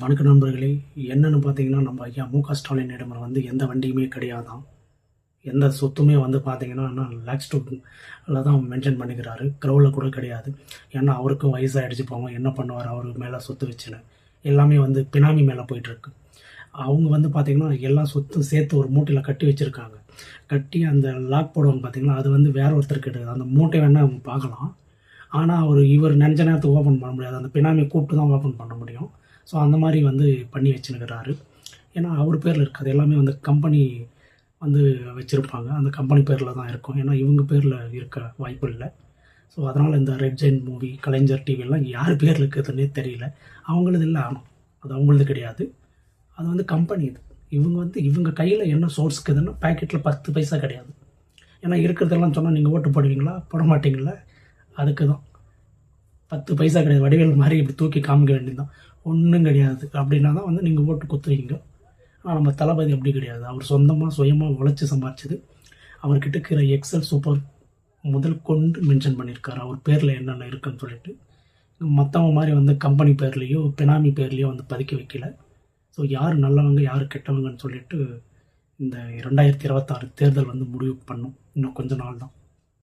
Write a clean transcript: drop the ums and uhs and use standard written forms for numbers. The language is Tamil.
வணக்க நண்பர்களே. என்னென்னு பார்த்தீங்கன்னா, நம்ம ஐயா மு.க. ஸ்டாலினிடம் வந்து எந்த வண்டியுமே கிடையாதாம். எந்த சொத்துமே வந்து பார்த்தீங்கன்னா, லேக்ஸ் டூல தான் மென்ஷன் பண்ணிக்கிறாரு. க்ரௌல கூட கிடையாது. ஏன்னா, அவருக்கும் வயசாகிடுச்சு போவோம். என்ன பண்ணுவார் அவர் மேலே சொத்து வச்சுன்னு. எல்லாமே வந்து பினாமி மேலே போயிட்டுருக்கு. அவங்க வந்து பார்த்தீங்கன்னா, எல்லா சொத்தும் சேர்த்து ஒரு மூட்டையில் கட்டி வச்சுருக்காங்க. கட்டி அந்த லாக் போடுவாங்க பார்த்தீங்களா, அது வந்து வேற ஒருத்தருக்கு கிடையாது. அந்த மூட்டை வேணால் அவங்க பார்க்கலாம். ஆனால் இவர் நினச்ச நேரத்துக்கு ஓப்பன் பண்ண முடியாது. அந்த பினாமியை கூப்பிட்டு தான் ஓப்பன் பண்ண முடியும். ஸோ அந்த மாதிரி வந்து பண்ணி வச்சுன்னுக்கிறாரு. ஏன்னா அவர் பேரில் இருக்காது. எல்லாமே வந்து கம்பெனி வந்து வச்சுருப்பாங்க. அந்த கம்பெனி பேரில் தான் இருக்கும். ஏன்னா இவங்க பேரில் இருக்க வாய்ப்பு இல்லை. ஸோ அதனால் இந்த ரெட் ஜெயின்ட் மூவி, கலைஞர் டிவியெல்லாம் யார் பேரில் இருக்குதுன்னே தெரியல. அவங்களது இல்லை. ஆனும் அது அவங்களது கிடையாது. அது வந்து கம்பெனி இது. இவங்க கையில் என்ன சோர்ஸ் இருக்குதுன்னா பேக்கெட்டில் 10 பைசா கிடையாது. ஏன்னா இருக்கிறதெல்லாம் சொன்னால் நீங்கள் ஓட்டு போடுவீங்களா, போட மாட்டிங்களா? அதுக்கு தான் 10 பைசா கிடையாது. வடிவேல் மாதிரி இப்படி தூக்கி காமிக்க வேண்டியது தான். ஒன்றும் கிடையாது. அப்படின்னா தான் வந்து நீங்கள் ஓட்டு குத்துவீங்க. ஆனால் நம்ம தளபதி அப்படி கிடையாது. அவர் சுயமாக உழைச்சி சம்பாரிச்சது. அவர்கிட்ட இருக்கிற எக்ஸல் சூப்பர் முதல் கொண்டு மென்ஷன் பண்ணியிருக்காரு. அவர் பேரில் என்னென்ன இருக்குன்னு சொல்லிட்டு. மற்றவங்க மாதிரி வந்து கம்பெனி பேர்லேயோ பினாமி பேர்லேயோ வந்து பதிக்க வைக்கல. ஸோ யார் நல்லவங்க யார் கெட்டவங்கன்னு சொல்லிட்டு இந்த 2026 தேர்தல் வந்து முடிவு பண்ணும். இன்னும் கொஞ்ச நாள் தான்.